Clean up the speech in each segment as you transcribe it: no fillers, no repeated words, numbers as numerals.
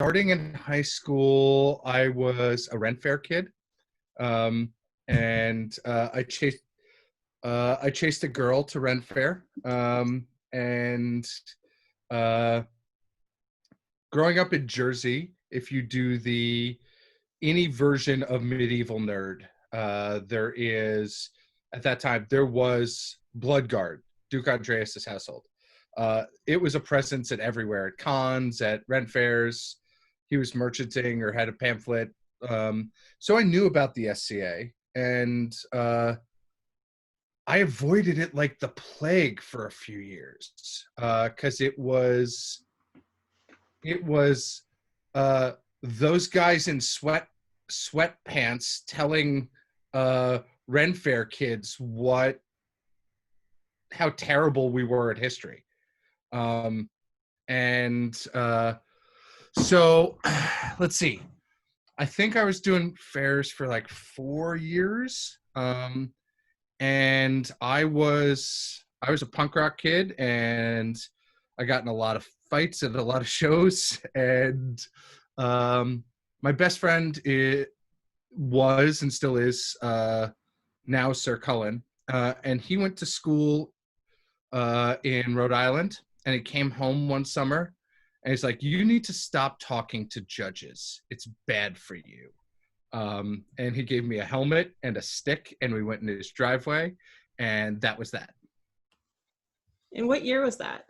Starting in high school, I was a rent fair kid, um, and I chased a girl to rent fair, and uh, growing up in Jersey, if you do the any version of medieval nerd, there is at that time there was Bloodguard, Duke Andreas's household. It was a presence at everywhere, at cons, at rent fairs. He was merchanting or had a pamphlet. So I knew about the SCA, and I avoided it like the plague for a few years because it was those guys in sweatpants telling Ren Fair kids how terrible we were at history. So let's see. I think I was doing fairs for like 4 years. And I was a punk rock kid, and I got in a lot of fights at a lot of shows. And my best friend was and still is now Sir Cullen, and he went to school in Rhode Island, and he came home one summer, and he's like, "You need to stop talking to judges. It's bad for you." And he gave me a helmet and a stick, and we went in his driveway, and that was that. And what year was that?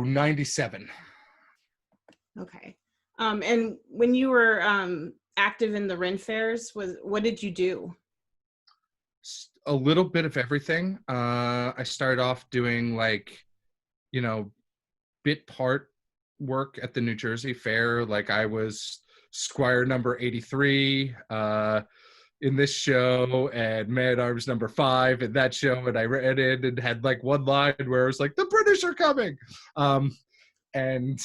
97. Okay. And when you were active in the Ren fairs, what did you do? A little bit of everything. I started off doing bit part work at the New Jersey Fair. Like I was Squire number 83 in this show, and Man at Arms number 5 in that show, and I read it and had like one line where it was like, "The British are coming," and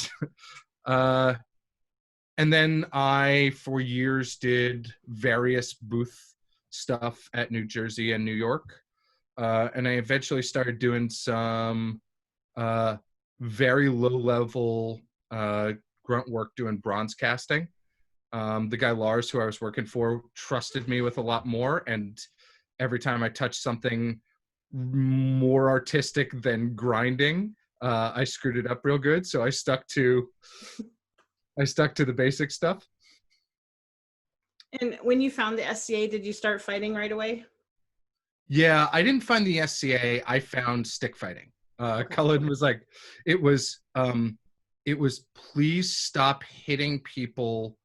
then I for years did various booth stuff at New Jersey and New York, and I eventually started doing some very low-level grunt work doing bronze casting. The guy Lars, who I was working for, trusted me with a lot more, and every time I touched something more artistic than grinding, I screwed it up real good. So I stuck to the basic stuff. And when you found the SCA, did you start fighting right away? Yeah, I didn't find the SCA. I found stick fighting. Okay. Cullen was like, it was please stop hitting people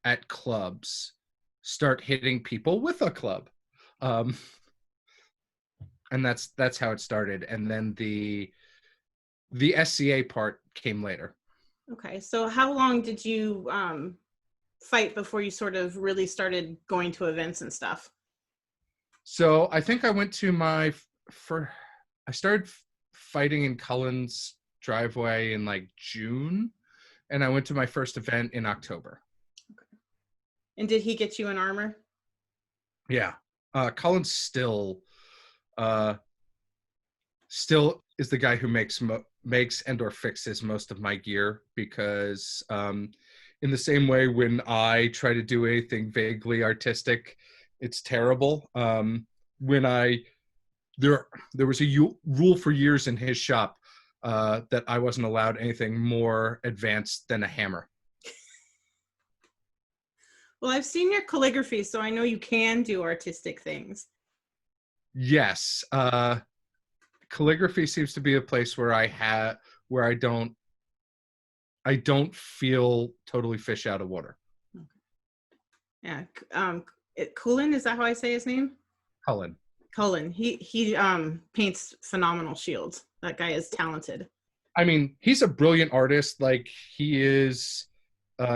at clubs. Start hitting people with a club. And that's how it started. And then the SCA part came later. Okay, so how long did you fight before you sort of really started going to events and stuff? So I think I went to I started fighting in Cullen's driveway in like June, and I went to my first event in October. Okay. And did he get you in armor? Yeah. Cullen still is the guy who makes and or fixes most of my gear, because in the same way when I try to do anything vaguely artistic, it's terrible. There was a rule for years in his shop that I wasn't allowed anything more advanced than a hammer. Well, I've seen your calligraphy, so I know you can do artistic things. Yes. Calligraphy seems to be a place where I don't feel totally fish out of water. Okay. Yeah. Cullen, is that how I say his name? Cullen. He paints phenomenal shields. That guy is talented. I mean, he's a brilliant artist. Like he is.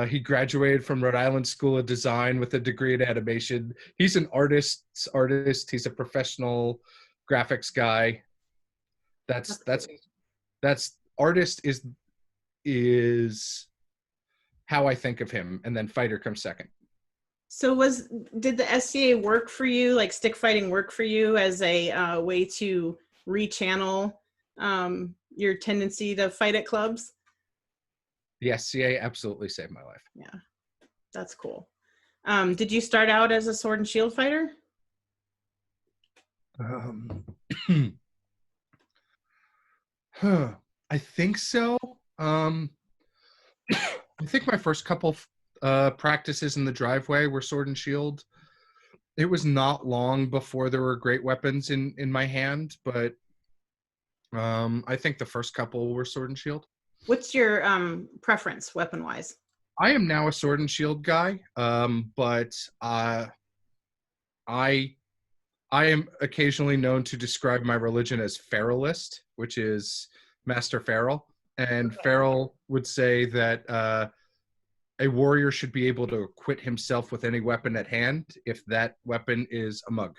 He graduated from Rhode Island School of Design with a degree in animation. He's an artist's artist. He's a professional graphics guy. That's artist is how I think of him, and then fighter comes second. So did the SCA work for you, like stick fighting work for you as a way to rechannel your tendency to fight at clubs? The SCA absolutely saved my life. Yeah, that's cool. Did you start out as a sword and shield fighter? Um, I think so. I think my first couple practices in the driveway were sword and shield. It was not long before there were great weapons in my hand, but I think the first couple were sword and shield. What's your preference weapon wise? I am now a sword and shield guy, but I am occasionally known to describe my religion as feralist, which is Master Feral. And Feral would say that a warrior should be able to acquit himself with any weapon at hand if that weapon is a mug.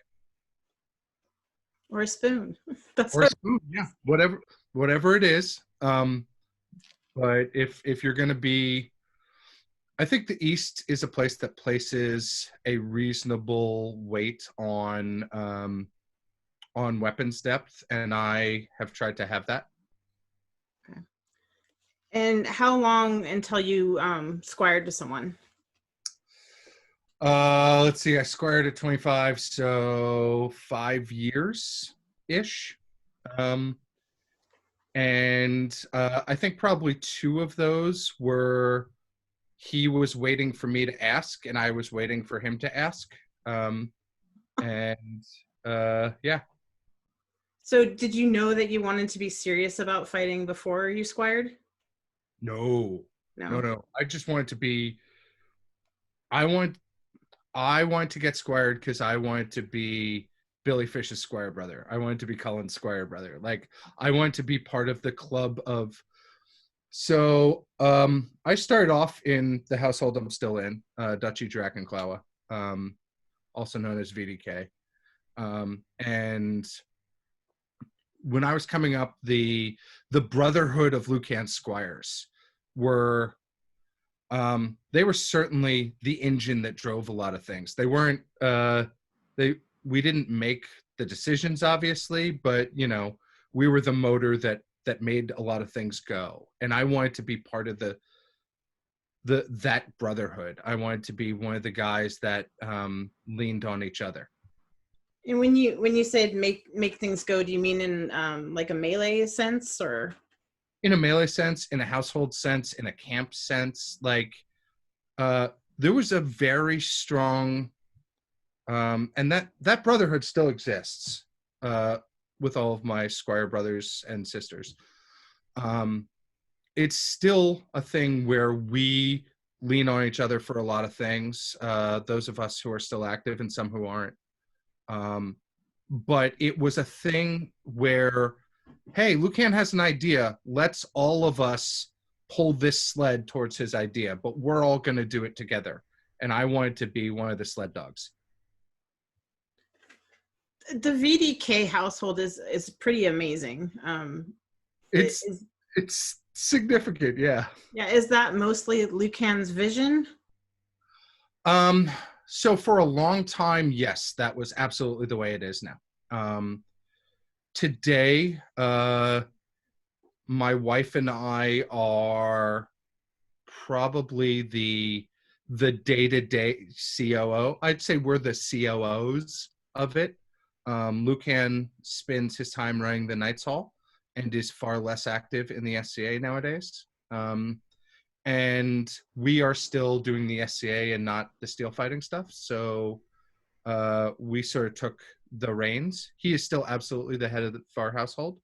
Or a spoon. Or a spoon, yeah. Whatever it is. But if you're going to be, I think the East is a place that places a reasonable weight on weapons depth, and I have tried to have that. Okay. And how long until you squired to someone? Let's see. I squired at 25, so 5 years ish. And I think probably 2 of those were he was waiting for me to ask, and I was waiting for him to ask. Yeah. So did you know that you wanted to be serious about fighting before you squired? No. I just wanted to be. I want to get squired because I wanted to be Billy Fish's squire brother. I wanted to be Cullen's squire brother. Like, I wanted to be part of the club of. So I started off in the household I'm still in, Duchy Drakenclaw, also known as VDK. And when I was coming up, the Brotherhood of Lucan Squires were they were certainly the engine that drove a lot of things. They weren't we didn't make the decisions, obviously, but we were the motor that made a lot of things go. And I wanted to be part of that brotherhood. I wanted to be one of the guys that leaned on each other. And when you said make things go, do you mean in like a melee sense, or? In a melee sense, in a household sense, in a camp sense, like there was a very strong, and that brotherhood still exists with all of my squire brothers and sisters. It's still a thing where we lean on each other for a lot of things. Those of us who are still active and some who aren't. But it was a thing where, hey, Lucan has an idea. Let's all of us pull this sled towards his idea, but we're all going to do it together. And I wanted to be one of the sled dogs. The VDK household is pretty amazing. It's significant, yeah. Yeah, is that mostly Lucan's vision? So for a long time, yes, that was absolutely the way it is now. Today, my wife and I are probably the day-to-day COO. I'd say we're the COOs of it. Lucan spends his time running the Knights Hall and is far less active in the SCA nowadays. And we are still doing the SCA and not the steel fighting stuff. So we sort of took the reins. He is still absolutely the head of our household.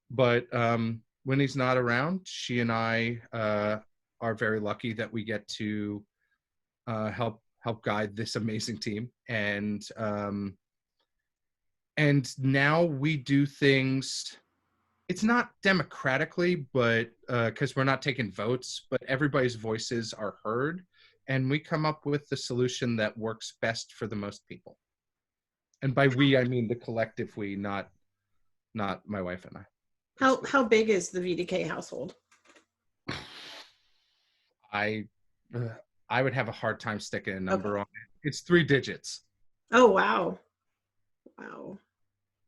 But when he's not around, she and I are very lucky that we get to help guide this amazing team. And now we do things, it's not democratically, but because we're not taking votes, but everybody's voices are heard, and we come up with the solution that works best for the most people. And by we, I mean the collective we, not my wife and I. How big is the VDK household? I would have a hard time sticking a number on it. It's 3 digits. Oh, wow.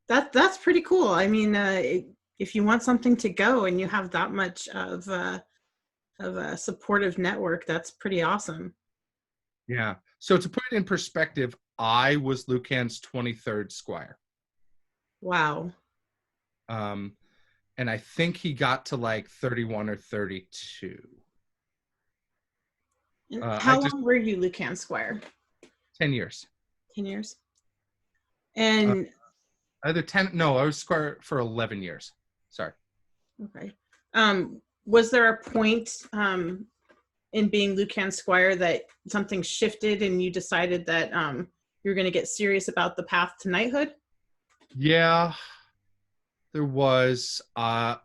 That's pretty cool. I mean, if you want something to go and you have that much of a supportive network, that's pretty awesome. Yeah. So to put it in perspective, I was Lucan's 23rd squire. Wow. Um, and I think he got to like 31 or 32. And I how just long were you Lucan Squire? 10 years. 10 years. Uh, And either 10. No, I was squire for 11 years. Sorry. okay. Was there a point in being Lucan Squire that something shifted and you decided that you were going to get serious about the path to knighthood? Yeah, there was. I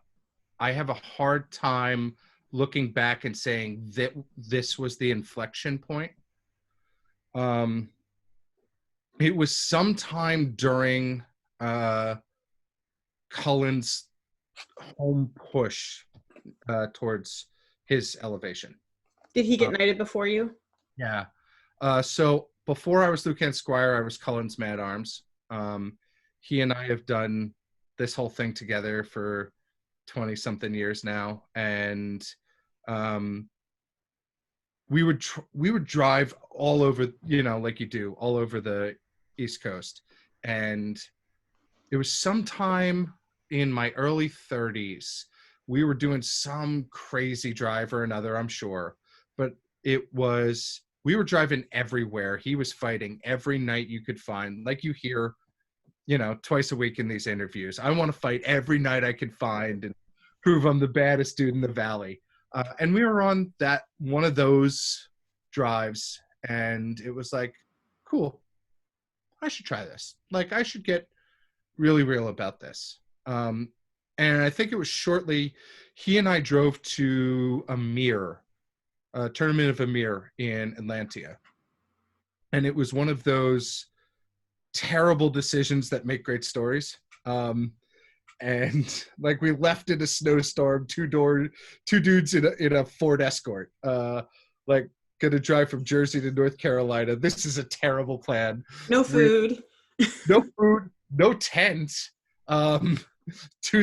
have a hard time looking back and saying that this was the inflection point. It was sometime during Cullen's home push towards his elevation. Did he get knighted before you? Yeah. So before I was Lucan Squire, I was Cullen's Mad Arms. He and I have done this whole thing together for 20 something years now. And we would drive all over, like you do, all over the East Coast. And it was sometime in my early 30s. We were doing some crazy drive or another, I'm sure. But we were driving everywhere. He was fighting every night you could find, like you hear, twice a week in these interviews. I want to fight every night I could find and prove I'm the baddest dude in the valley. And we were on one of those drives, and it was like, cool, I should try this. Like, I should get really real about this. And I think it was shortly, he and I drove to a tournament of Amir in Atlantia. And it was one of those terrible decisions that make great stories. And like, we left in a snowstorm, two dudes in a Ford Escort, like gonna drive from Jersey to North Carolina. This is a terrible plan. No food. No food, no tent, 2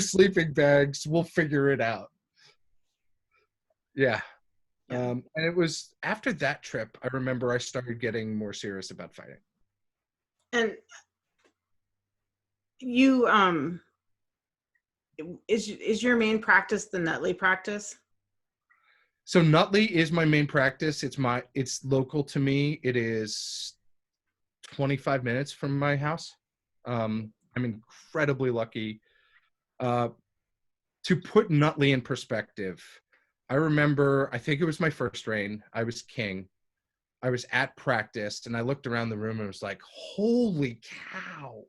sleeping bags. We'll figure it out. Yeah. And it was after that trip, I remember I started getting more serious about fighting. And you, is your main practice the Nutley practice? So Nutley is my main practice. It's local to me. It is 25 minutes from my house. I'm incredibly lucky. To put Nutley in perspective, I remember, I think it was my first reign. I was king. I was at practice, and I looked around the room and was like, holy cow.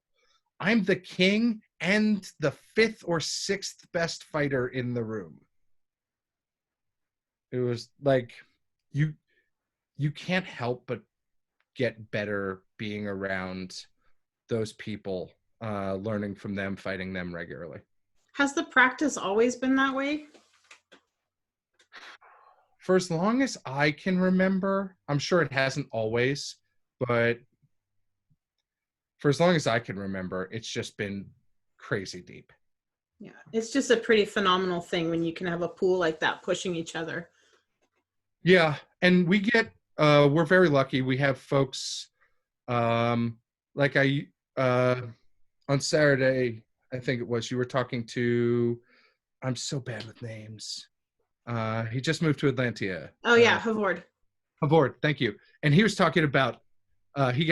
I'm the king and the 5th or 6th best fighter in the room. It was like, you can't help but get better being around those people, learning from them, fighting them regularly. Has the practice always been that way? For as long as I can remember, I'm sure it hasn't always, but for as long as I can remember, it's just been crazy deep. Yeah, it's just a pretty phenomenal thing when you can have a pool like that pushing each other. Yeah, and we're very lucky. We have folks, like on Saturday, I think it was, you were talking to, I'm so bad with names. He just moved to Atlantia. Oh yeah, Havord. Havord, thank you. And he was talking about, he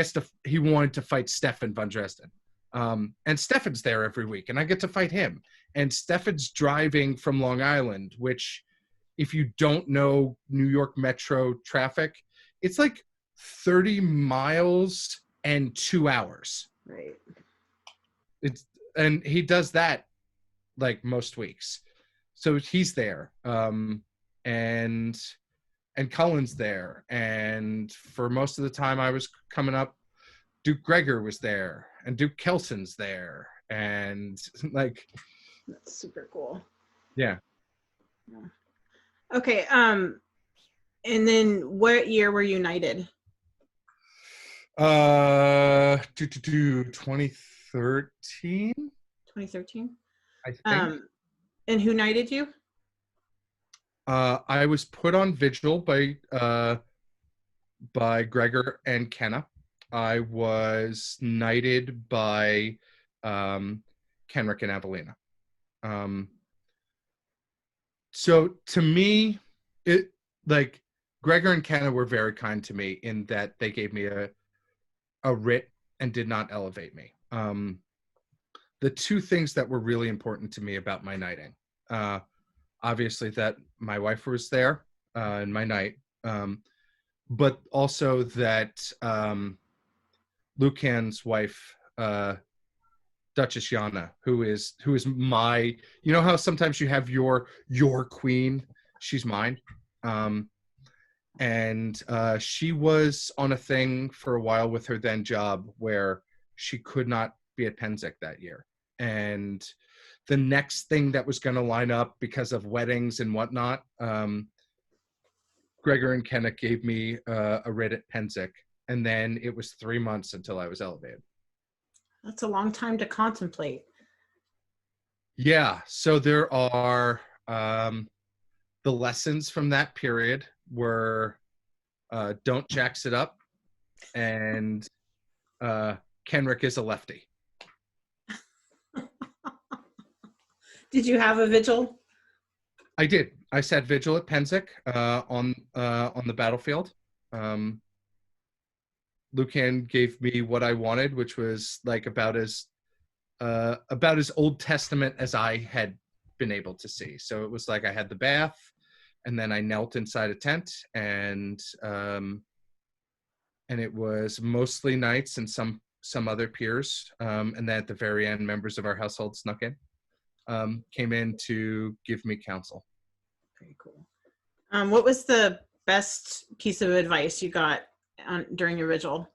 wanted to fight Stefan von Dresden. And Stefan's there every week, and I get to fight him. And Stefan's driving from Long Island, which, if you don't know New York Metro traffic, it's like 30 miles and 2 hours. Right. And he does that like most weeks. So he's there. And Cullen's there. And for most of the time I was coming up, Duke Gregor was there, and Duke Kelson's there. And like, that's super cool. Yeah. Okay. And then what year were you knighted? 2013. 2013. I think. And who knighted you? I was put on vigil by Gregor and Kenna. I was knighted by Kenrick and Avelina. So to me, it like Gregor and Kenna were very kind to me in that they gave me a writ and did not elevate me. The two things that were really important to me about my knighting, obviously that my wife was there in my knight, but also that Lucan's wife, Duchess Yana, who is my, you know how sometimes you have your queen, she's mine. And she was on a thing for a while with her then job where she could not be at Penzic that year. And the next thing that was going to line up because of weddings and whatnot, Gregor and Kenna gave me a writ at Penzic, and then it was 3 months until I was elevated. That's a long time to contemplate. Yeah, so there are the lessons from that period were don't jax it up, and Kenrick is a lefty. Did you have a vigil? I did. I sat vigil at Penzic on the battlefield. Lucan gave me what I wanted, which was like about as Old Testament as I had been able to see. So it was like I had the bath, and then I knelt inside a tent, and it was mostly knights and some other peers, and then at the very end, members of our household snuck in, came in to give me counsel. Very cool. What was the best piece of advice you got during your vigil?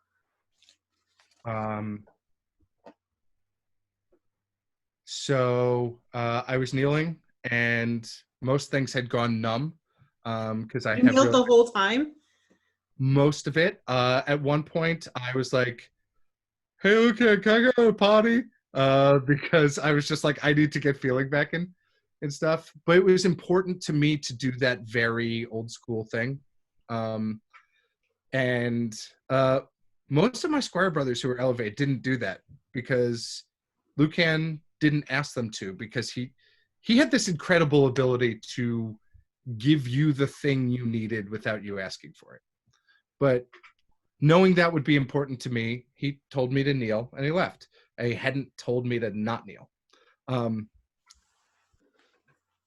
So I was kneeling, and most things had gone numb because I You have kneeled the whole time? most of it. At one point, I was like, "Hey, okay, can I go to a potty?" Because I was just like, I need to get feeling back in and stuff. But it was important to me to do that very old school thing. And most of my squire brothers who were elevated didn't do that because Lucan didn't ask them to, because he had this incredible ability to give you the thing you needed without you asking for it. But knowing that would be important to me, he told me to kneel, and he left. He hadn't told me to not kneel.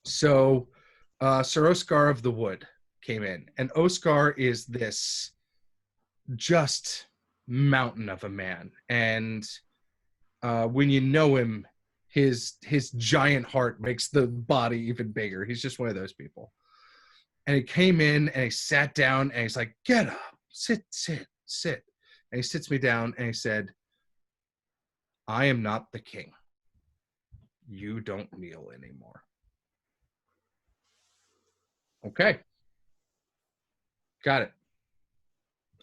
So Sir Oscar of the Wood came in, and Oscar is this just mountain of a man. And when you know him, his giant heart makes the body even bigger. He's just one of those people. And he came in and he sat down and he's like, "Get up, sit. And he sits me down and he said, "I am not the king. You don't kneel anymore." Okay. Got it.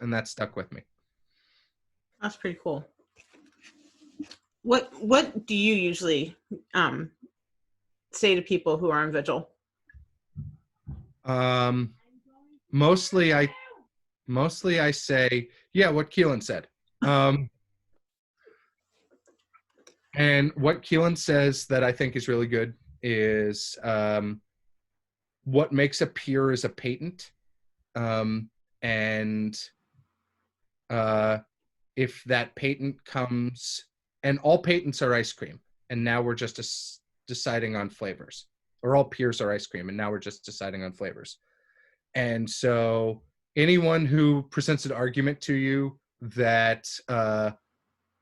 And that stuck with me. That's pretty cool. What do you usually say to people who are on vigil? Mostly I say, yeah, what Keelan said. And what Keelan says that I think is really good is what makes a peer is a patent. And if that patent comes, and all patents are ice cream, and now we're just deciding on flavors, or all peers are ice cream, and now we're just deciding on flavors. And so anyone who presents an argument to you that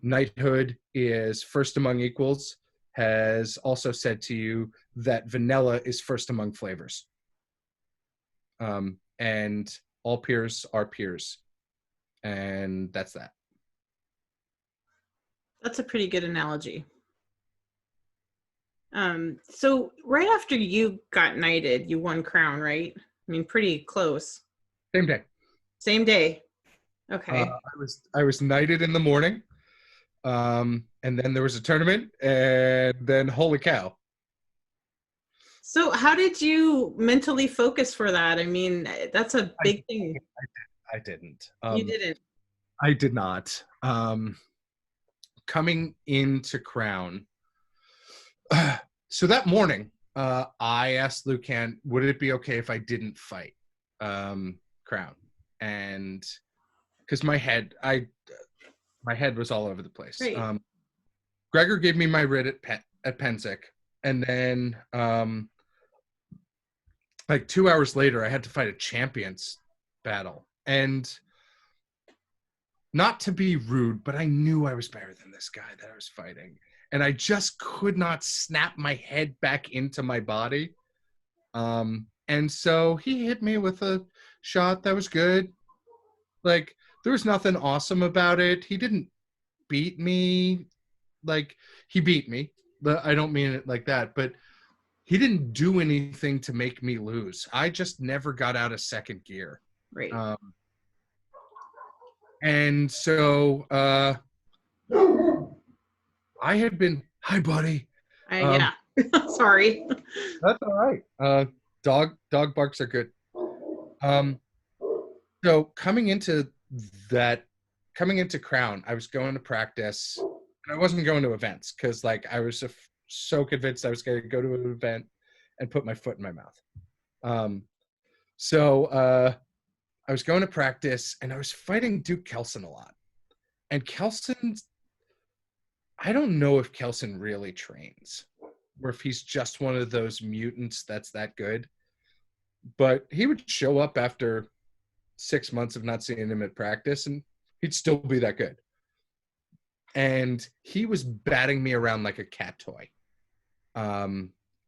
knighthood is first among equals has also said to you that vanilla is first among flavors. And all peers are peers. And that's that. That's a pretty good analogy. So right after you got knighted, you won crown, right? I mean, pretty close. Same day. Same day. Okay. I was knighted in the morning, and then there was a tournament, and then holy cow. So how did you mentally focus for that? I mean, that's a I, big thing. I didn't. You didn't. I did not. Coming into Crown, so that morning, I asked Lucan, would it be okay if I didn't fight Crown? And because my head was all over the place. Right. Gregor gave me my writ at Penzic, and then like 2 hours later, I had to fight a champions battle. And not to be rude, but I knew I was better than this guy that I was fighting. And I just could not snap my head back into my body. And so he hit me with a shot that was good. Like, there was nothing awesome about it. He didn't beat me. Like, he beat me. But I don't mean it like that. But he didn't do anything to make me lose. I just never got out of second gear. Right. And so I had been, hi, buddy. Yeah. Sorry. That's all right. Dog barks are good. So coming into Crown, I was going to practice, and I wasn't going to events because, like, I was so convinced I was going to go to an event and put my foot in my mouth. So I was going to practice, and I was fighting Duke Kelson a lot. And Kelson, I don't know if Kelson really trains, or if he's just one of those mutants that's that good. But he would show up after 6 months of not seeing him at practice, and he'd still be that good. And he was batting me around like a cat toy.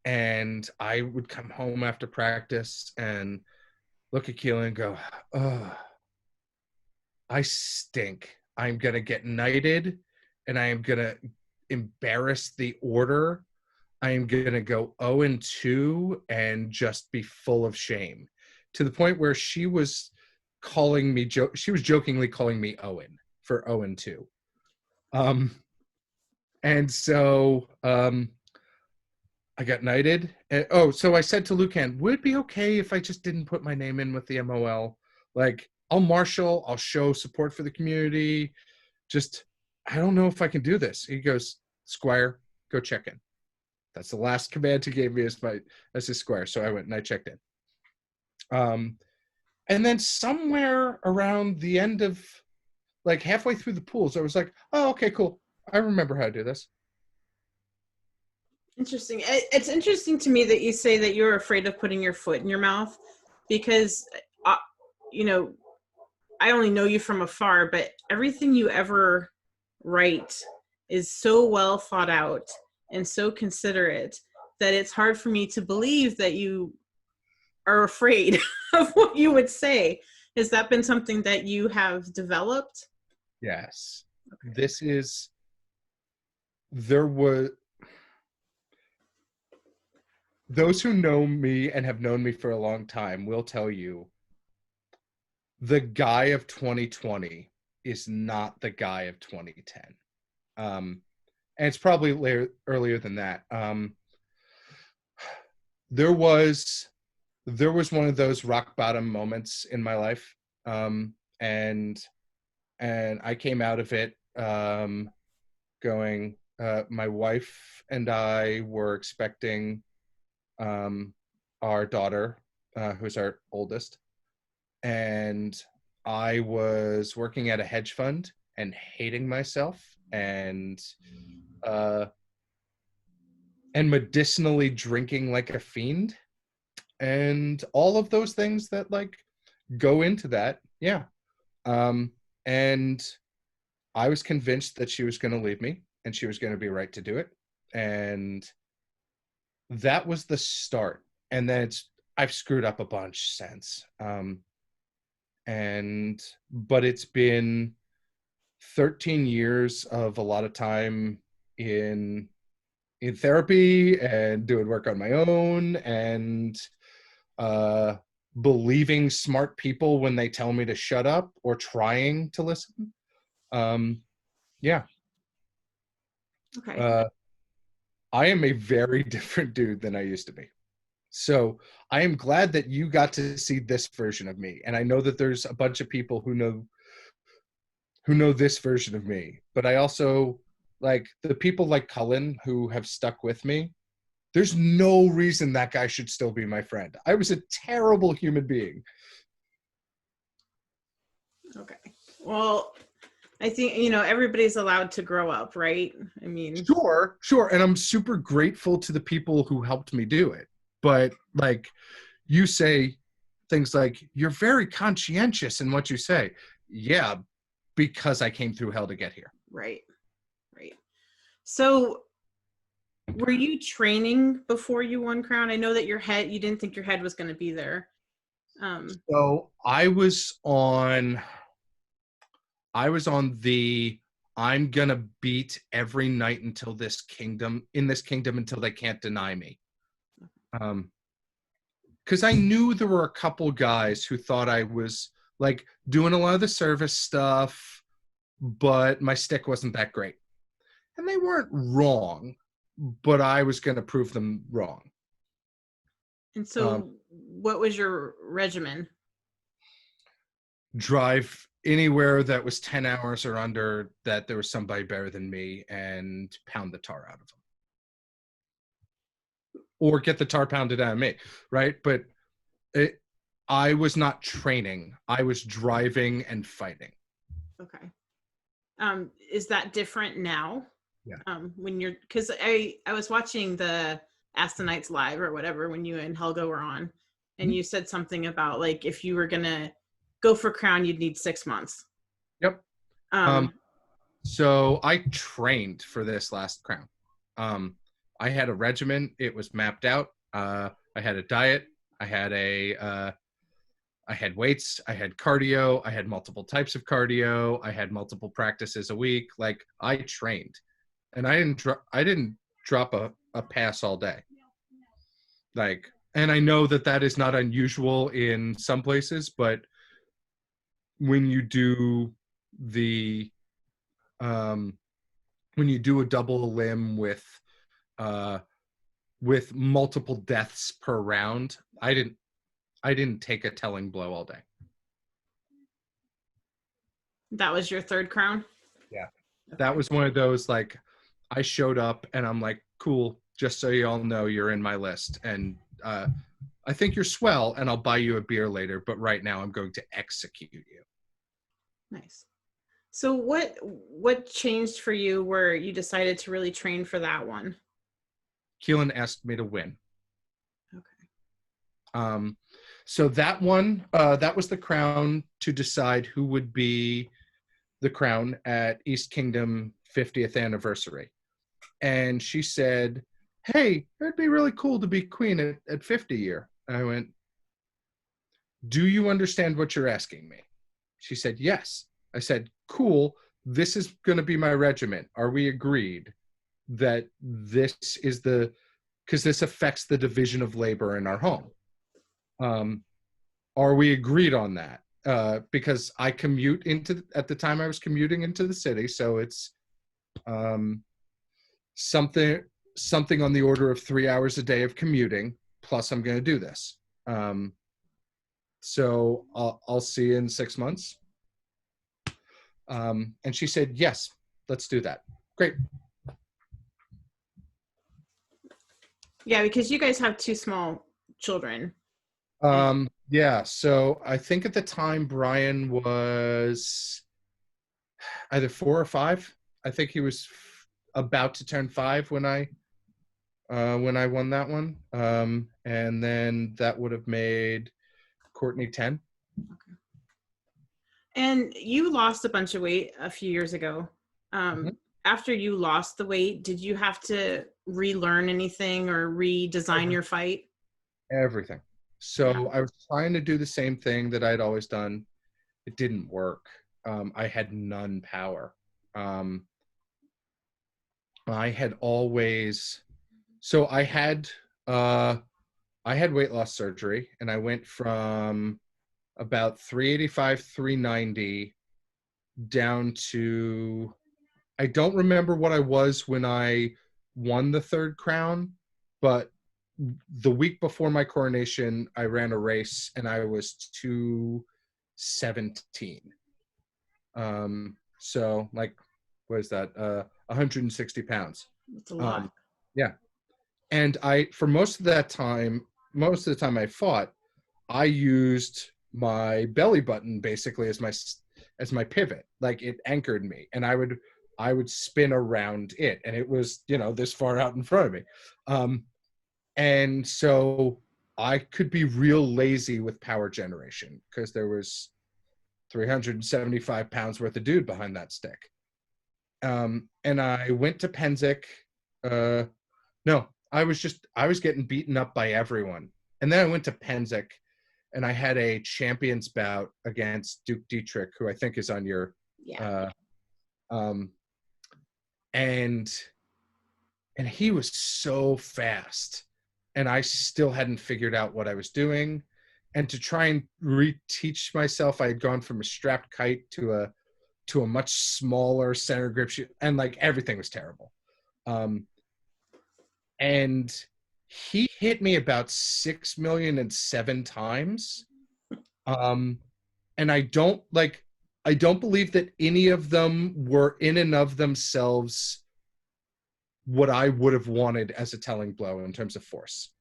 And I would come home after practice and look at Keelan and go, oh, I stink. I'm going to get knighted, and I am going to embarrass the order. I am going to go 0-2 and just be full of shame, to the point where she was calling me, she was jokingly calling me Owen for 0-2. And so I got knighted. And, so I said to Lucan, would it be okay if I just didn't put my name in with the MOL? Like, I'll marshal, I'll show support for the community. Just, I don't know if I can do this. He goes, Squire, go check in. That's the last command he gave me as his squire. So I went and I checked in. And then somewhere around the end of, like, halfway through the pools, I was like, oh, okay, cool. I remember how to do this. Interesting. It's interesting to me that you say that you're afraid of putting your foot in your mouth, because, you know, I only know you from afar, but everything you ever write is so well thought out and so considerate that it's hard for me to believe that you are afraid of what you would say. Has that been something that you have developed? Yes. Okay. Those who know me and have known me for a long time will tell you the guy of 2020 is not the guy of 2010. And it's probably earlier than that. There was one of those rock bottom moments in my life. And I came out of it going, my wife and I were expecting our daughter, who's our oldest, and I was working at a hedge fund and hating myself and medicinally drinking like a fiend, and all of those things that, like, go into that. Yeah. And I was convinced that she was going to leave me and she was going to be right to do it. And that was the start. And then I've screwed up a bunch since. But it's been 13 years of a lot of time in therapy and doing work on my own and believing smart people when they tell me to shut up or trying to listen. Yeah. Okay. I am a very different dude than I used to be. So I am glad that you got to see this version of me. And I know that there's a bunch of people who know this version of me. But I also like the people like Cullen who have stuck with me. There's no reason that guy should still be my friend. I was a terrible human being. Okay. Well, I think, everybody's allowed to grow up, right? I mean, Sure. And I'm super grateful to the people who helped me do it. But like you say things like, you're very conscientious in what you say. Yeah, because I came through hell to get here. right. Right. So were you training before you won Crown? I know that you didn't think your head was going to be there. So I'm gonna beat every night until this kingdom until they can't deny me. Because I knew there were a couple guys who thought I was like doing a lot of the service stuff, but my stick wasn't that great. And they weren't wrong, but I was gonna prove them wrong. And so what was your regimen? Drive anywhere that was 10 hours or under that there was somebody better than me and pound the tar out of them. Or get the tar pounded out of me, right? But I was not training. I was driving and fighting. Okay. Is that different now? Yeah. Because I was watching the Ask the Knights live or whatever when you and Helga were on, and you said something about like if you were gonna go for Crown, you'd need 6 months. Yep. So I trained for this last Crown. I had a regimen. It was mapped out. I had a diet. I had weights. I had cardio. I had multiple types of cardio. I had multiple practices a week. Like I trained, and I didn't drop a pass all day. Like, and I know that is not unusual in some places, but when you do the when you do a double limb with multiple deaths per round, I didn't take a telling blow all day. That was your third Crown? Yeah. Okay. That was one of those, like, I showed up and I'm like, cool, just so you all know you're in my list. And I think you're swell and I'll buy you a beer later, but right now I'm going to execute you. Nice. So what changed for you where you decided to really train for that one? Keelan asked me to win. Okay. So that one, that was the Crown to decide who would be the Crown at East Kingdom 50th anniversary. And she said, hey, it'd be really cool to be queen at 50 year. I went, do you understand what you're asking me? She said, yes. I said, cool. This is going to be my regiment. Are we agreed that this is because this affects the division of labor in our home? Are we agreed on that? Because I commute at the time I was commuting into the city. So it's something on the order of 3 hours a day of commuting. Plus I'm going to do this. So I'll see you in 6 months. And she said, yes, let's do that. Great. Yeah, because you guys have 2 small children. Yeah, so I think at the time Brian was either 4 or 5. I think he was about to turn 5 when I won that one. And then that would have made Courtney 10. Okay. And you lost a bunch of weight a few years ago. After you lost the weight, did you have to relearn anything or redesign your fight? Everything. So I was trying to do the same thing that I'd always done. It didn't work. I had none power. I had weight loss surgery, and I went from about 385, 390 down to, I don't remember what I was when I won the third Crown, but the week before my coronation, I ran a race and I was 217. So like, what is that? 160 pounds. It's a lot. Yeah. And for most of the time I fought, I used my belly button basically as my pivot. Like, it anchored me, and I would spin around it, and it was, this far out in front of me. And so I could be real lazy with power generation because there was 375 pounds worth of dude behind that stick. And I went to Penzic. No, I was getting beaten up by everyone. And then I went to Penzic, and I had a champions bout against Duke Dietrich, who I think is on your, and he was so fast, and I still hadn't figured out what I was doing. And to try and reteach myself, I had gone from a strapped kite to a much smaller center grip shoe, and like everything was terrible. And he hit me about 6,000,007 times. And I don't believe that any of them were in and of themselves what I would have wanted as a telling blow in terms of force.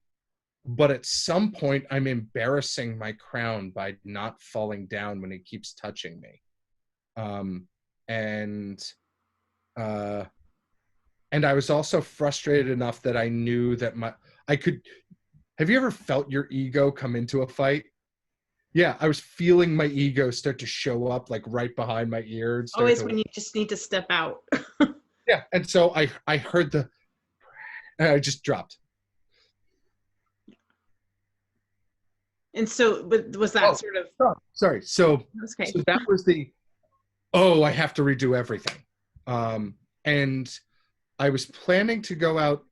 But at some point, I'm embarrassing my crown by not falling down when he keeps touching me. And I was also frustrated enough that I knew that have you ever felt your ego come into a fight? Yeah, I was feeling my ego start to show up, like right behind my ear. Always when you just need to step out. Yeah, and so I heard and I just dropped. And so, was that sort of... Sorry. So that was I have to redo everything. And I was planning to go out.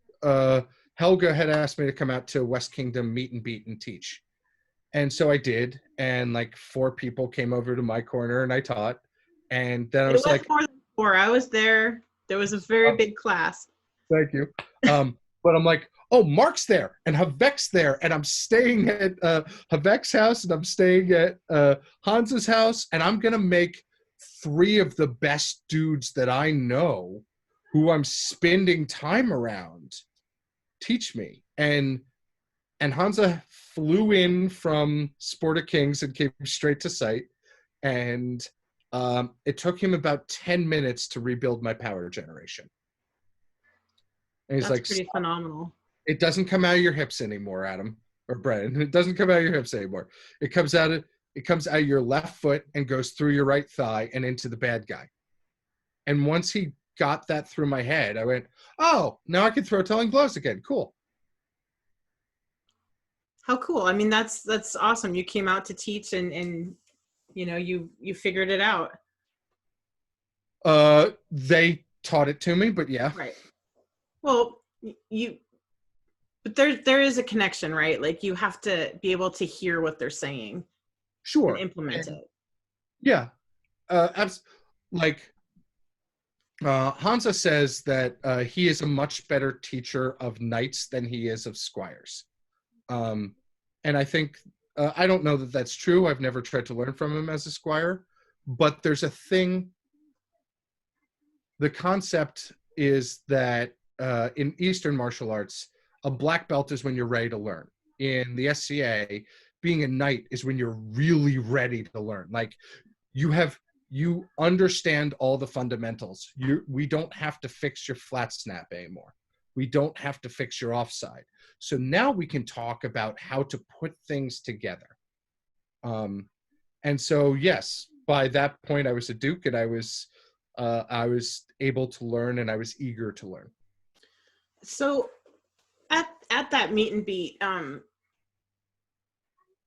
Helga had asked me to come out to West Kingdom Meet and Beat and teach. And so I did. And like 4 people came over to my corner and I taught. And then I was like... more than 4. I was there. There was a very big class. Thank you. But I'm like, oh, Mark's there and Havek's there. And I'm staying at Havek's house and I'm staying at Hans's house. And I'm going to make 3 of the best dudes that I know who I'm spending time around teach me. And Hansa flew in from Sport of Kings and came straight to site. And it took him about 10 minutes to rebuild my power generation. And he's That's pretty phenomenal. It doesn't come out of your hips anymore, Adam or Brennan. It doesn't come out of your hips anymore. It comes out of your left foot and goes through your right thigh and into the bad guy. And once he got that through my head, I went, oh, now I can throw telling blows again. Cool. How cool. I mean, that's awesome. You came out to teach and you figured it out. They taught it to me, but yeah. Right. Well, but there is a connection, right? Like, you have to be able to hear what they're saying. Sure. And implement it. Yeah. Hansa says that he is a much better teacher of knights than he is of squires. And I think, I don't know that that's true. I've never tried to learn from him as a squire, but there's a thing. The concept is that in Eastern martial arts, a black belt is when you're ready to learn. In the SCA, being a knight is when you're really ready to learn. Like, you understand all the fundamentals. We don't have to fix your flat snap anymore. We don't have to fix your offside. So now we can talk about how to put things together. And so, yes, by that point, I was a Duke, and I was able to learn, and I was eager to learn. So at that meet and beat,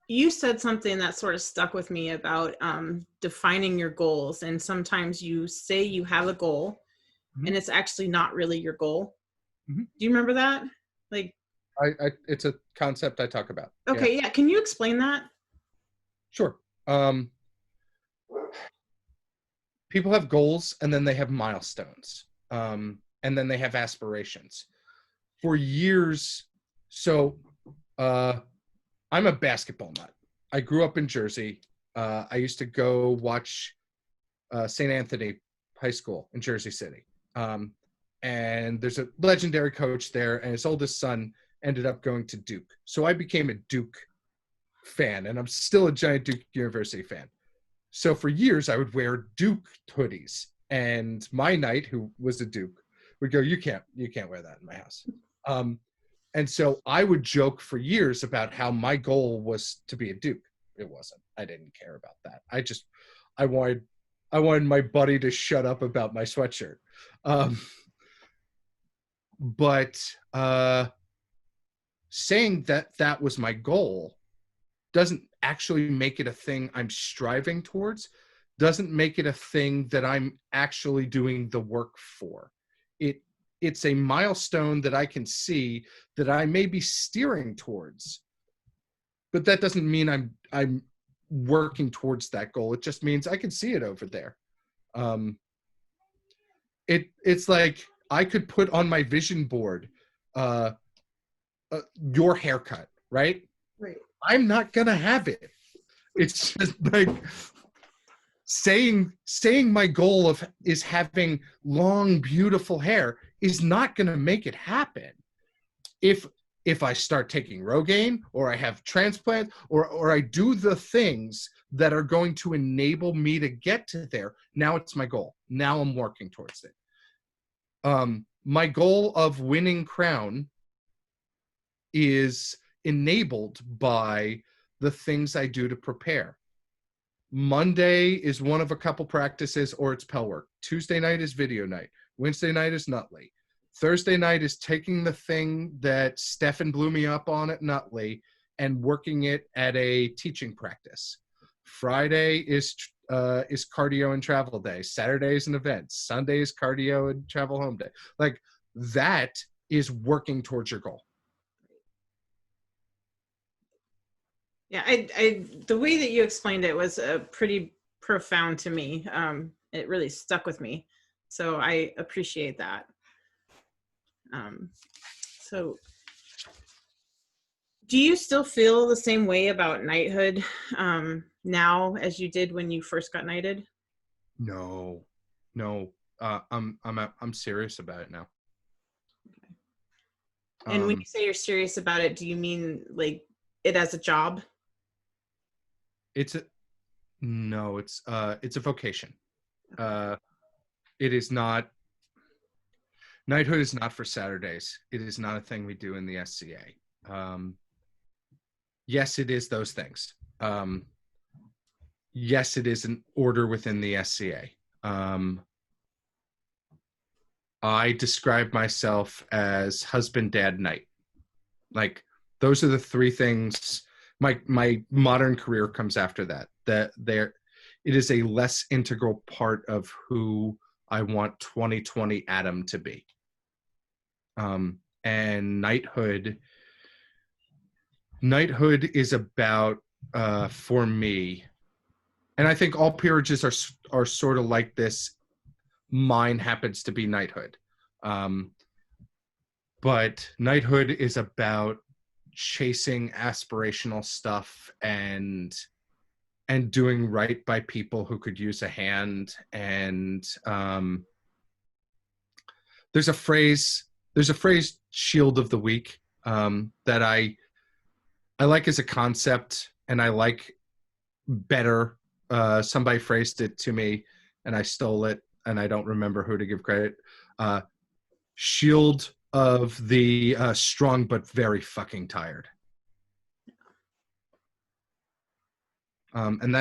you said something that sort of stuck with me about defining your goals. And sometimes you say you have a goal, mm-hmm. and it's actually not really your goal. Mm-hmm. Do you remember that? Like, it's a concept I talk about. Okay, yeah. Can you explain that? Sure. People have goals, and then they have milestones, and then they have aspirations. For years, so I'm a basketball nut. I grew up in Jersey. I used to go watch St. Anthony High School in Jersey City. And there's a legendary coach there, and his oldest son ended up going to Duke. So I became a Duke fan, and I'm still a giant Duke University fan. So for years, I would wear Duke hoodies, and my knight, who was a Duke, would go, "You can't wear that in my house." And so I would joke for years about how my goal was to be a Duke. It wasn't. I didn't care about that. I wanted my buddy to shut up about my sweatshirt. But saying that was my goal doesn't actually make it a thing I'm striving towards, doesn't make it a thing that I'm actually doing the work for. It's a milestone that I can see that I may be steering towards, but that doesn't mean I'm working towards that goal. It just means I can see it over there. It's like I could put on my vision board your haircut, right? Right. I'm not gonna have it. It's just like saying my goal is having long, beautiful hair is not gonna make it happen. If I start taking Rogaine, or I have transplant, or I do the things that are going to enable me to get to there, now it's my goal. Now I'm working towards it. My goal of winning crown is enabled by the things I do to prepare. Monday is one of a couple practices, or it's Pell work. Tuesday night is video night. Wednesday night is Nutley. Thursday night is taking the thing that Stefan blew me up on at Nutley and working it at a teaching practice. Friday is cardio and travel day. Saturday is an event. Sunday is cardio and travel home day. Like, that is working towards your goal. Yeah, I the way that you explained it was pretty profound to me. It really stuck with me, so I appreciate that. So, do you still feel the same way about knighthood now as you did when you first got knighted? No. I'm serious about it now. Okay. And when you say you're serious about it, do you mean like it as a job? It's a vocation. It is not. Knighthood is not for Saturdays. It is not a thing we do in the SCA. Yes, it is those things. Yes, it is an order within the SCA. I describe myself as husband, dad, knight. Like, those are the three things. My modern career comes after that. It is a less integral part of who I want 2020 Adam to be. And knighthood is about, for me, and I think all peerages are sort of like this. Mine happens to be knighthood. But knighthood is about chasing aspirational stuff and doing right by people who could use a hand. And there's a phrase, shield of the weak, that I like as a concept, and I like better. Somebody phrased it to me and I stole it, and I don't remember who to give credit. Shield of the strong but very fucking tired. And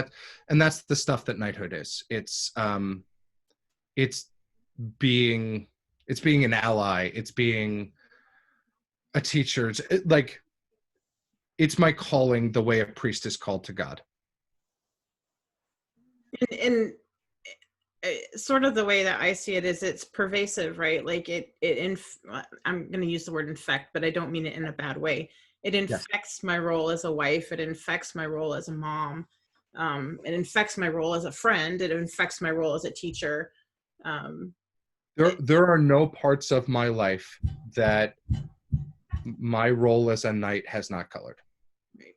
that's the stuff that knighthood is. It's being an ally. It's being a teacher. It's my calling the way a priest is called to God. And sort of the way that I see it is it's pervasive, right? Like I'm going to use the word infect, but I don't mean it in a bad way. It infects my role as a wife. It infects my role as a mom. It infects my role as a friend. It infects my role as a teacher. There are no parts of my life that my role as a knight has not colored. Right.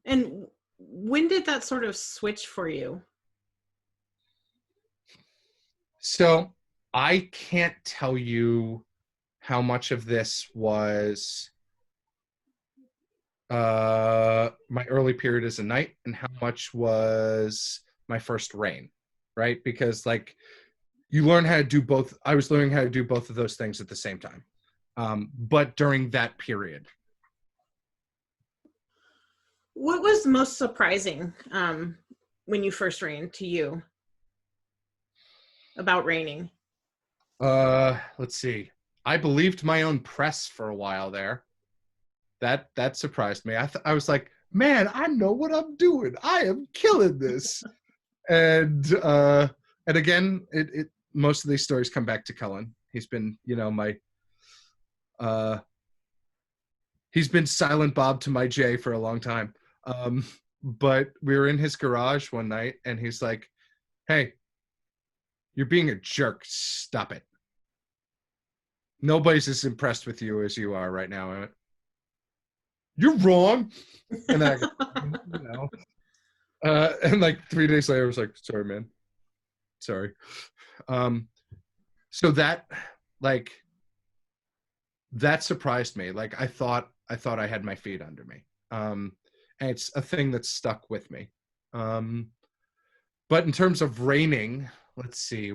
And when did that sort of switch for you? So I can't tell you how much of this was my early period as a knight and how much was my first reign, right? Because like you learn how to do both. I was learning how to do both of those things at the same time. But during that period. What was most surprising when you first reigned to you about reigning? Let's see. I believed my own press for a while there. That surprised me. I was like, man, I know what I'm doing. I am killing this. and again, it most of these stories come back to Cullen. He's been, my he's been Silent Bob to my Jay for a long time. But we were in his garage one night and he's like, hey, you're being a jerk. Stop it. Nobody's as impressed with you as you are right now. I went, you're wrong. And then and like 3 days later, I was like, sorry, man. Sorry. So that surprised me. Like I thought I had my feet under me. And it's a thing that stuck with me. But in terms of reigning, let's see,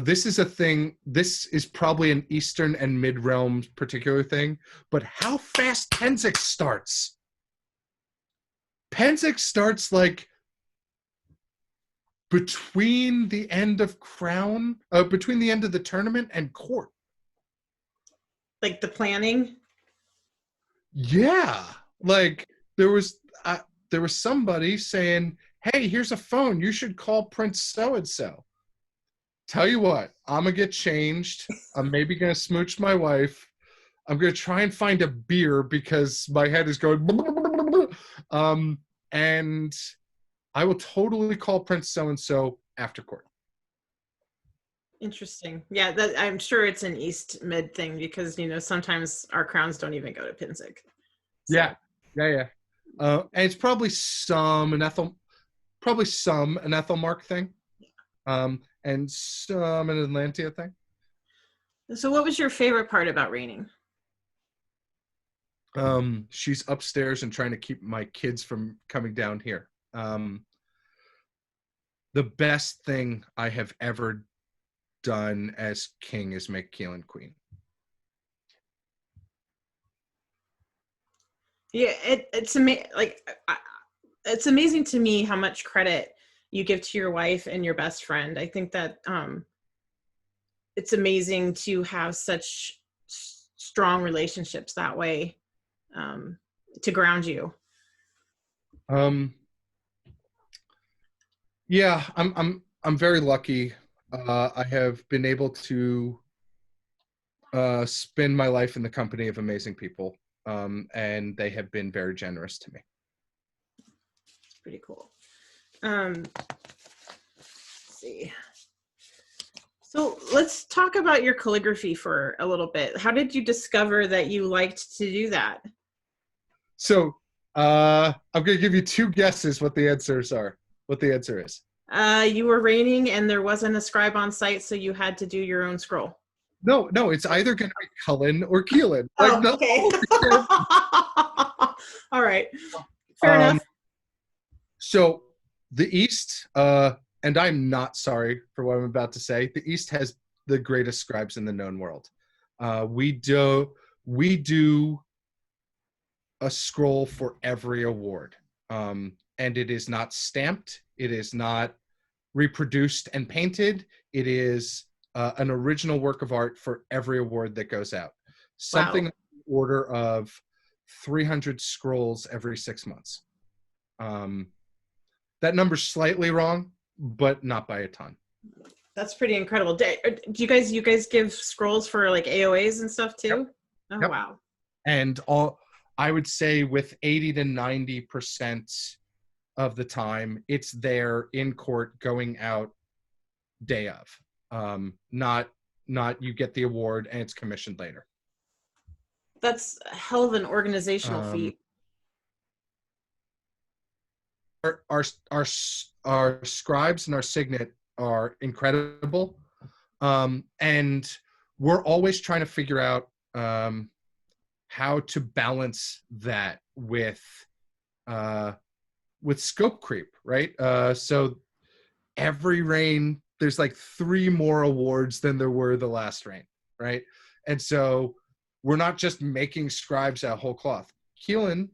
this is a thing. This is probably an Eastern and Mid-Realms particular thing, but how fast Pennsic starts. Pennsic starts like between the end of between the end of the tournament and court. Like the planning? Yeah. Like there was somebody saying, hey, here's a phone. You should call Prince so-and-so. Tell you what, I'm going to get changed. I'm maybe going to smooch my wife. I'm going to try and find a beer because my head is going. And I will totally call Prince so-and-so after court. Interesting. Yeah, I'm sure it's an East Mid thing because, sometimes our crowns don't even go to Pennsic. So. Yeah. And it's probably some an Ethelmark thing. And some an Atlantia thing. So what was your favorite part about reigning? She's upstairs and trying to keep my kids from coming down here. The best thing I have ever done as king is make Keelan queen. Yeah, it's amazing. It's amazing to me how much credit you give to your wife and your best friend. I think that it's amazing to have such strong relationships that way to ground you. Yeah, I'm very lucky. I have been able to spend my life in the company of amazing people, and they have been very generous to me. It's pretty cool. Let's see. So let's talk about your calligraphy for a little bit. How did you discover that you liked to do that? So I'm going to give you 2 guesses what the answers are. What the answer is. You were reigning and there wasn't a scribe on site, so you had to do your own scroll. No, it's either going to be Cullen or Keelan. Okay. All right. Fair enough. So the East, and I'm not sorry for what I'm about to say, the East has the greatest scribes in the known world. We do a scroll for every award. And it is not stamped. It is not reproduced and painted. It is an original work of art for every award that goes out. Something in the order of 300 scrolls every 6 months. That number's slightly wrong, but not by a ton. That's pretty incredible. Do you guys give scrolls for like AOAs and stuff too? Yep. Oh, Yep. Wow. And I would say with 80 to 90% of the time, it's there in court going out day of. Not you get the award and it's commissioned later. That's a hell of an organizational Um, feat. our, our our our scribes and our signet are incredible, and we're always trying to figure out how to balance that uh, with scope creep, right? So every reign, there's like 3 more awards than there were the last reign, right? And so we're not just making scribes out of whole cloth. Keelan,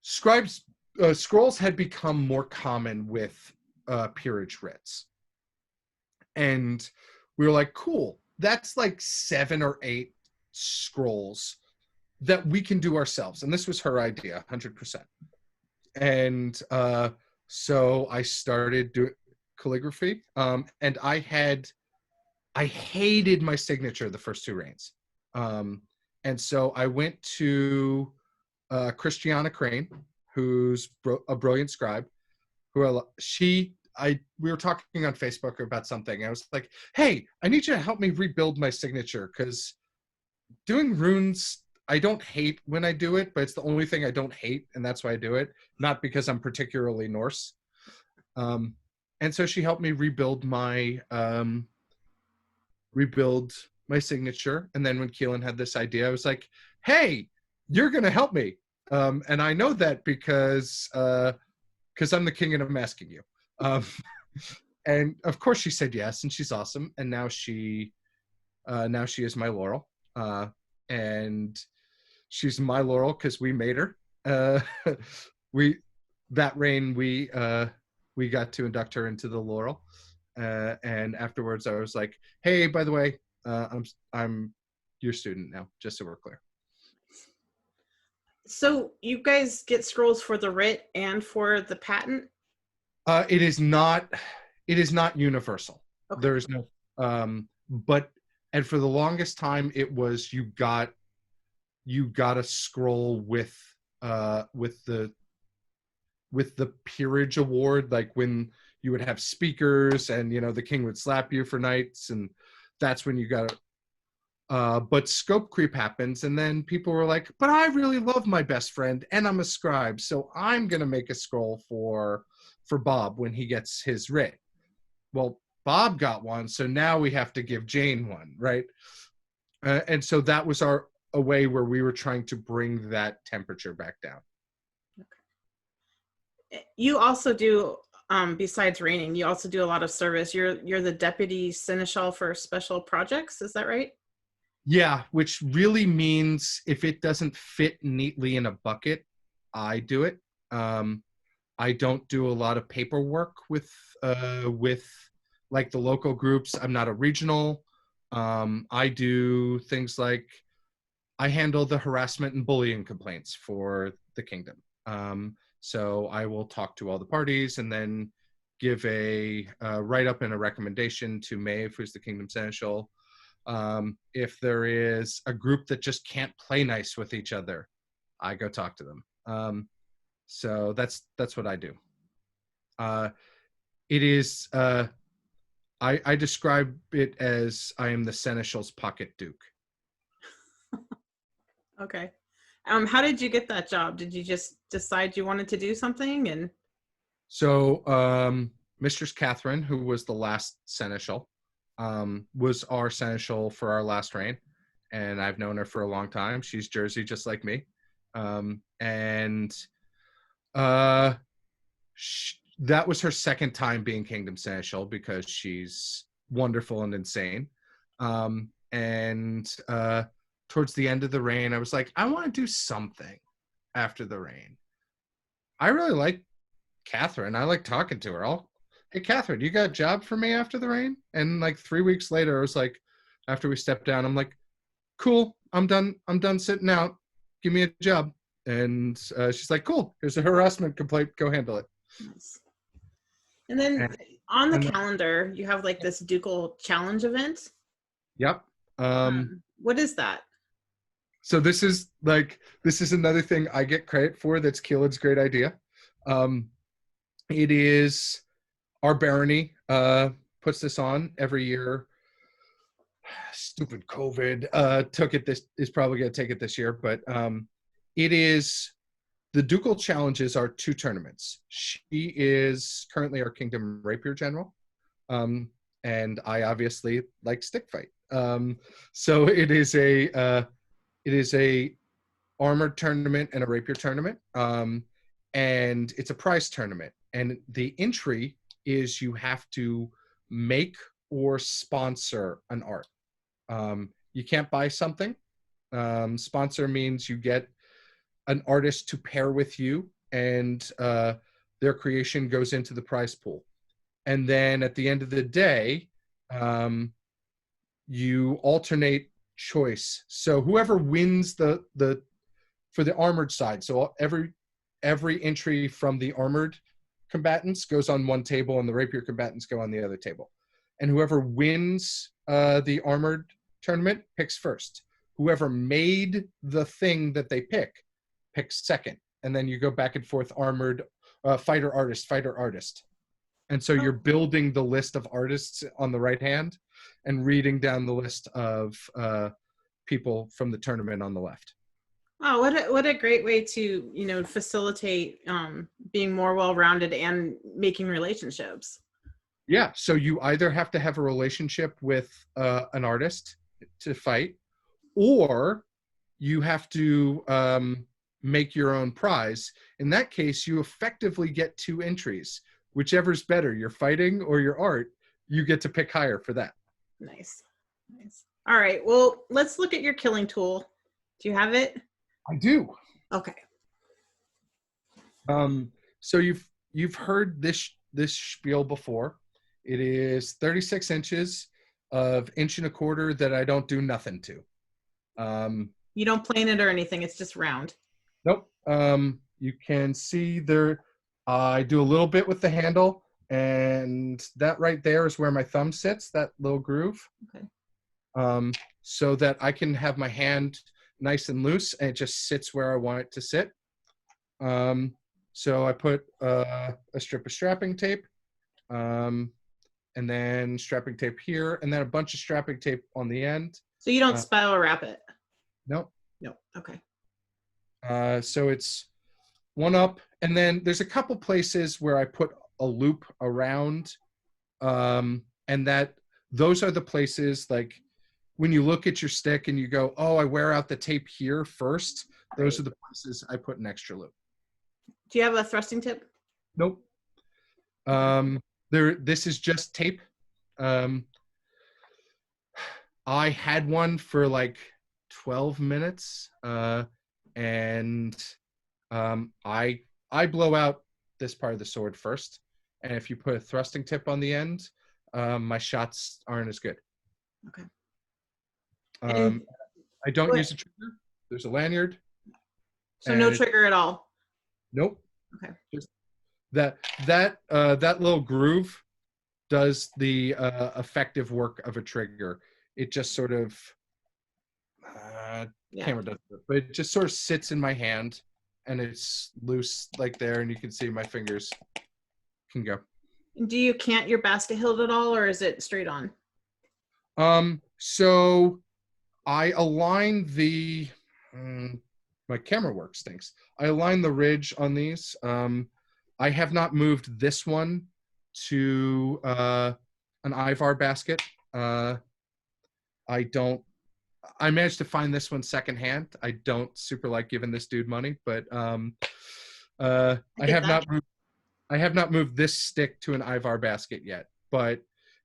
scribes, scrolls had become more common with peerage writs, and we were like, cool, that's like 7 or 8 scrolls that we can do ourselves. And this was her idea, 100%. And so I started doing calligraphy, and I hated my signature the first 2 reigns, and so I went to Christiana Crane, who's a brilliant scribe. We were talking on Facebook about something. I was like, hey, I need you to help me rebuild my signature, because doing runes, I don't hate when I do it, but it's the only thing I don't hate, and that's why I do it, not because I'm particularly Norse. And so she helped me rebuild my signature. And then when Keelan had this idea, I was like, hey, you're going to help me. And I know that because I'm the king and I'm asking you. And of course she said yes, and she's awesome. And now she is my Laurel. And she's my Laurel because we made her. We that reign we got to induct her into the Laurel. And afterwards I was like, hey, by the way, I'm your student now, just so we're clear. So you guys get scrolls for the writ and for the patent? It is not universal. Okay. There is no but and for the longest time it was you got a scroll with the peerage award, like when you would have speakers and the king would slap you for nights, and that's when you got it. But scope creep happens, and then people were like, but I really love my best friend and I'm a scribe, so I'm gonna make a scroll for Bob when he gets his writ. Well, Bob got one, so now we have to give Jane one, right? And so that was a way where we were trying to bring that temperature back down. You also do, besides reigning, you also do a lot of service. You're the deputy seneschal for special projects. Is that right? Yeah, which really means if it doesn't fit neatly in a bucket, I do it. I don't do a lot of paperwork with like the local groups. I'm not a regional. I do things like I handle the harassment and bullying complaints for the kingdom. So I will talk to all the parties and then give a write-up and a recommendation to Maeve, who's the kingdom seneschal. If there is a group that just can't play nice with each other, I go talk to them. So that's what I do. It is I describe it as I am the seneschal's pocket duke. Okay. How did you get that job? Did you just decide you wanted to do something? And so Mistress Catherine, who was the last seneschal, was our seneschal for our last reign, and I've known her for a long time. She's Jersey, just like me, and that was her second time being kingdom seneschal because she's wonderful and insane. And towards the end of the reign, I was like, I want to do something after the reign. I really like Catherine. I like talking to her. Hey, Catherine, you got a job for me after the reign? And like 3 weeks later, I was like, after we stepped down, I'm like, cool, I'm done sitting out. Give me a job. And she's like, cool, here's a harassment complaint. Go handle it. nice. And then on the calendar, you have like this Ducal Challenge event. Yep. What is that? So this is another thing I get credit for. That's Keelan's great idea. It is our barony puts this on every year. stupid COVID took it. This is probably going to take it this year, but it is the Ducal challenges are 2 tournaments. She is currently our Kingdom Rapier General, and I obviously like stick fight. So it is a armored tournament and a rapier tournament, and it's a prize tournament. And the entry is you have to make or sponsor an art. You can't buy something. Sponsor means you get an artist to pair with you, and their creation goes into the prize pool. And then at the end of the day, you alternate choice. So whoever wins the for the armored side, so every entry from the armored combatants goes on one table, and the rapier combatants go on the other table. And whoever wins the armored tournament picks first. Whoever made the thing that they picks second. And then you go back and forth, armored, fighter, artist. And so you're building the list of artists on the right hand and reading down the list of people from the tournament on the left. Oh, what a great way to, facilitate being more well-rounded and making relationships. Yeah, so you either have to have a relationship with an artist to fight, or you have to make your own prize. In that case, you effectively get 2 entries. Whichever's better, your fighting or your art, you get to pick higher for that. Nice. All right, well, let's look at your killing tool. Do you have it? I do. Okay. So you've heard this spiel before. It is 36 inches of 1.25 inches that I don't do nothing to. You don't plane it or anything. It's just round. Nope. You can see there. I do a little bit with the handle, and that right there is where my thumb sits. That little groove. Okay. So that I can have my hand nice and loose, and it just sits where I want it to sit. So I put a strip of strapping tape, and then strapping tape here, and then a bunch of strapping tape on the end. So you don't spiral wrap it? Nope. No. Okay. So it's one up, and then there's a couple places where I put a loop around, and those are the places, like when you look at your stick and you go, oh, I wear out the tape here first. Those are the places I put an extra loop. Do you have a thrusting tip? Nope. This is just tape. I had one for like 12 minutes, and I blow out this part of the sword first, and if you put a thrusting tip on the end, my shots aren't as good. Okay. I don't use a trigger. There's a lanyard. So no trigger at all? Nope. Okay. Just that little groove does the effective work of a trigger. It just sort of camera does it, but it just sort of sits in my hand, and it's loose like there, and you can see my fingers can go. Do you cant your basket hilt at all, or is it straight on? So I align the my camera work stinks. I align the ridge on these. I have not moved this one to an Ivar basket. I managed to find this one secondhand. I don't super like giving this dude money, but I have not moved this stick to an Ivar basket yet. But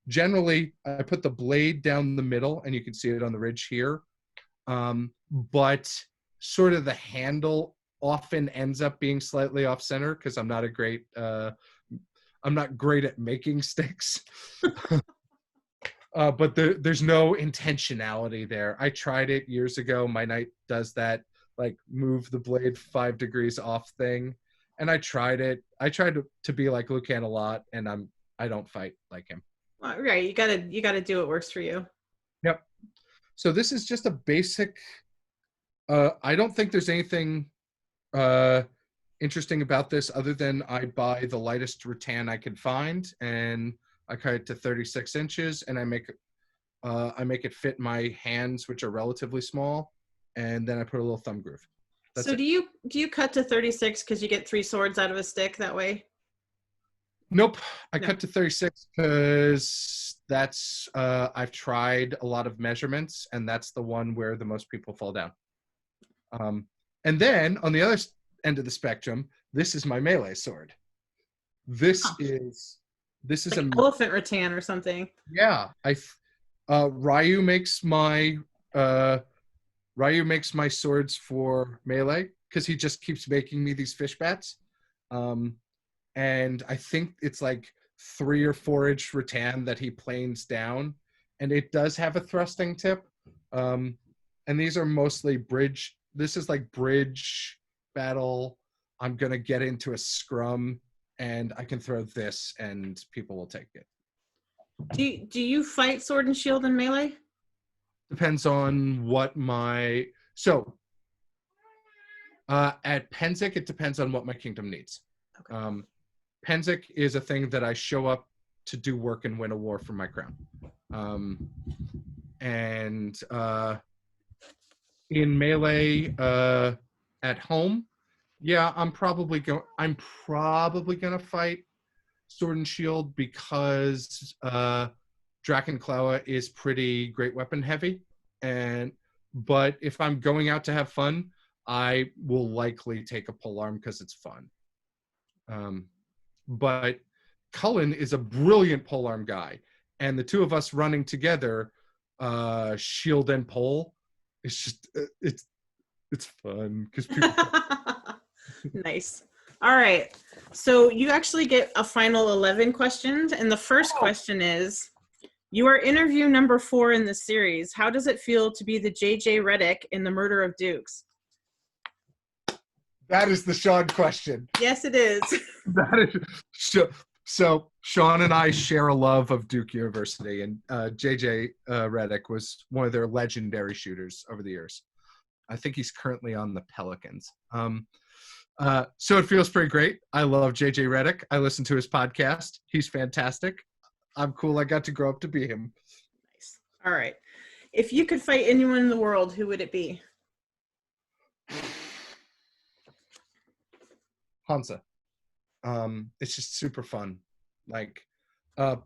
generally, I put the blade down the middle, and you can see it on the ridge here. But sort of the handle often ends up being slightly off center because I'm not great at making sticks. But there's no intentionality there. I tried it years ago. My knight does that, like move the blade 5 degrees off thing. And I tried it. I tried to be like Lucan a lot, and I don't fight like him. Well, right. You gotta do what works for you. Yep. So this is just a basic. I don't think there's anything interesting about this other than I buy the lightest rattan I can find, and I cut it to 36 inches, and I make I make it fit my hands, which are relatively small, and then I put a little thumb groove. That's So it. do you cut to 36 because you get 3 swords out of a stick that way? Nope. I No. cut to 36 because that's I've tried a lot of measurements, and that's the one where the most people fall down. And then on the other end of the spectrum, this is my melee sword. This Huh. is this is Like a elephant rattan or something. yeah. Ryu makes my uh Ryu makes my swords for melee because he just keeps making me these fish bats. Um, and I think it's like 3 or 4 inch rattan that he planes down, and it does have a thrusting tip. And these are mostly bridge. This is like bridge battle. I'm gonna get into a scrum, and I can throw this, and people will take it. Do you fight sword and shield in melee? Depends on what my at Penzik, it depends on what my kingdom needs. Okay. Penzik is a thing that I show up to do work and win a war for my crown. And in melee, at home, yeah, I'm probably gonna fight sword and shield because Drakenklaue is pretty great weapon heavy, but if I'm going out to have fun, I will likely take a polearm because it's fun. But Cullen is a brilliant polearm guy, and the two of us running together, shield and pole, it's just it's fun because people. Nice. All right. So you actually get a final 11 questions, and the first question is, you are interview number 4 in the series. How does it feel to be the J.J. Reddick in The Murder of Dukes? That is the Sean question. Yes, it is. That is so. Sean and I share a love of Duke University, and JJ Reddick was one of their legendary shooters over the years. I think he's currently on the Pelicans. So it feels pretty great. I love JJ Reddick. I listen to his podcast. He's fantastic. I'm cool. I got to grow up to be him. Nice. All right. If you could fight anyone in the world, who would it be? Hansa. It's just super fun. Like,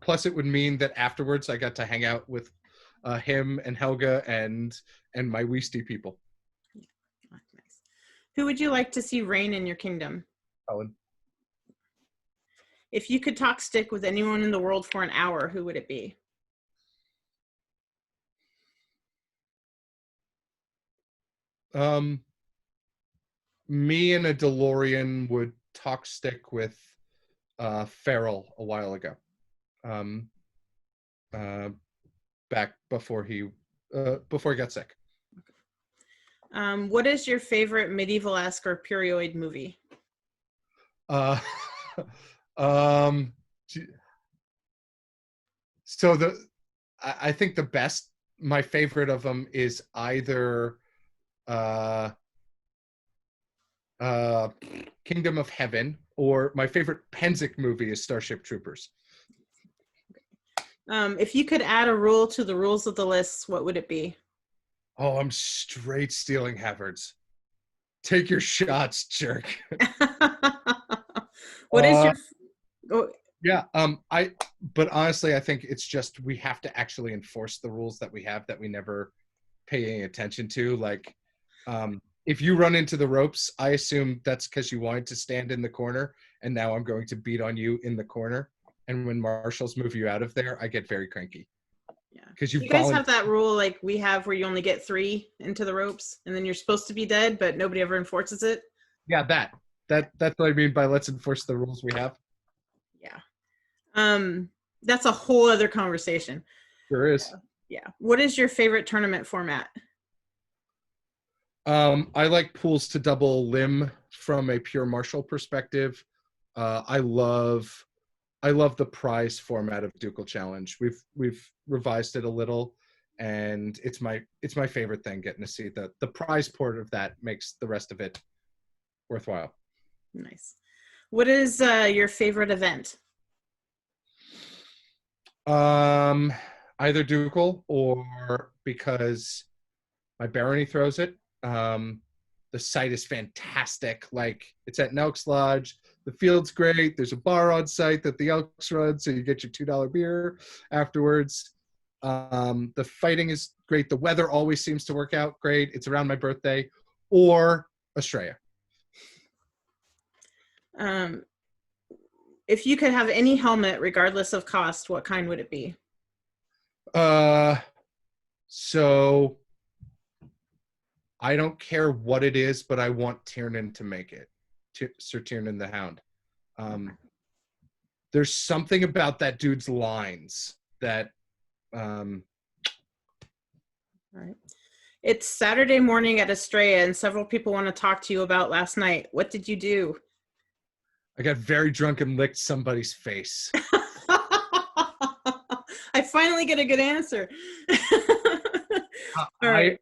plus it would mean that afterwards I got to hang out with him and Helga and my Weasty people. Nice. Who would you like to see reign in your kingdom? Helen. If you could talk stick with anyone in the world for an hour, who would it be? Me and a DeLorean would talk stick with Farrell a while ago. Back before he got sick. What is your favorite medieval-esque or period movie? So I think the best, my favorite of them is either Kingdom of Heaven, or my favorite Penzik movie is Starship Troopers. If you could add a rule to the rules of the lists, what would it be? Oh, I'm straight stealing Havertz. Take your shots, jerk. What is your... Oh, yeah, but honestly, I think it's just we have to actually enforce the rules that we have that we never pay any attention to. Like, if you run into the ropes, I assume that's because you wanted to stand in the corner, and now I'm going to beat on you in the corner. And when marshals move you out of there, I get very cranky. yeah. Because you guys have that rule like we have where you only get 3 into the ropes, and then you're supposed to be dead, but nobody ever enforces it. Yeah, that's what I mean by let's enforce the rules we have. Yeah. That's a whole other conversation. Sure is. Yeah. What is your favorite tournament format? I like pools to double limb from a pure martial perspective. I love the prize format of Ducal Challenge. We've revised it a little, and it's my favorite thing. Getting to see the prize part of that makes the rest of it worthwhile. Nice. What is your favorite event? either Ducal or because my Barony throws it. The site is fantastic. Like, it's at Elks Lodge. The field's great. There's a bar on site that the Elks run, so you get your $2 beer afterwards. The fighting is great. The weather always seems to work out great. It's around my birthday. Or Australia. If you could have any helmet, regardless of cost, what kind would it be? So I don't care what it is, but I want Tiernan to make it. Sir Tiernan the Hound. There's something about that dude's lines that All right. It's Saturday morning at Estrella, and several people want to talk to you about last night. What did you do? I got very drunk and licked somebody's face. I finally get a good answer. All right.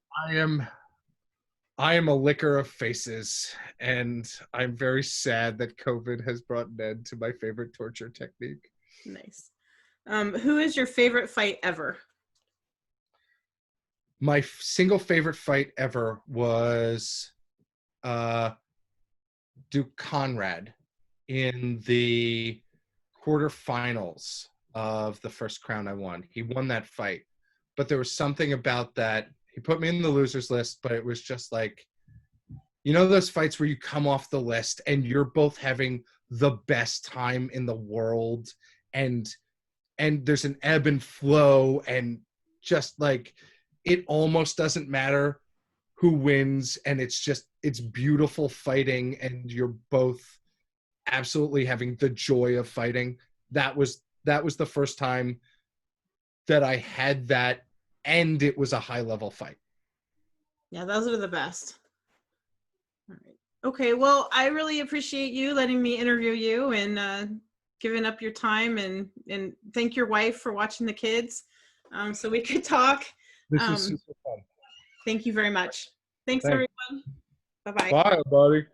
I am a licker of faces, and I'm very sad that COVID has brought an end to my favorite torture technique. Nice. Who is your favorite fight ever? My single favorite fight ever was Duke Conrad in the quarterfinals of the first crown I won. He won that fight, but there was something about that. He put me in the losers list, but it was just like, you know, those fights where you come off the list and you're both having the best time in the world, and there's an ebb and flow, and just like, it almost doesn't matter who wins, and it's beautiful fighting, and you're both absolutely having the joy of fighting. That was the first time that I had that, and it was a high level fight. Yeah, those are the best. All right. Okay, well, I really appreciate you letting me interview you and giving up your time, and thank your wife for watching the kids so we could talk. This is super fun. Thank you very much. Thanks. Everyone. Bye-bye. Bye, buddy.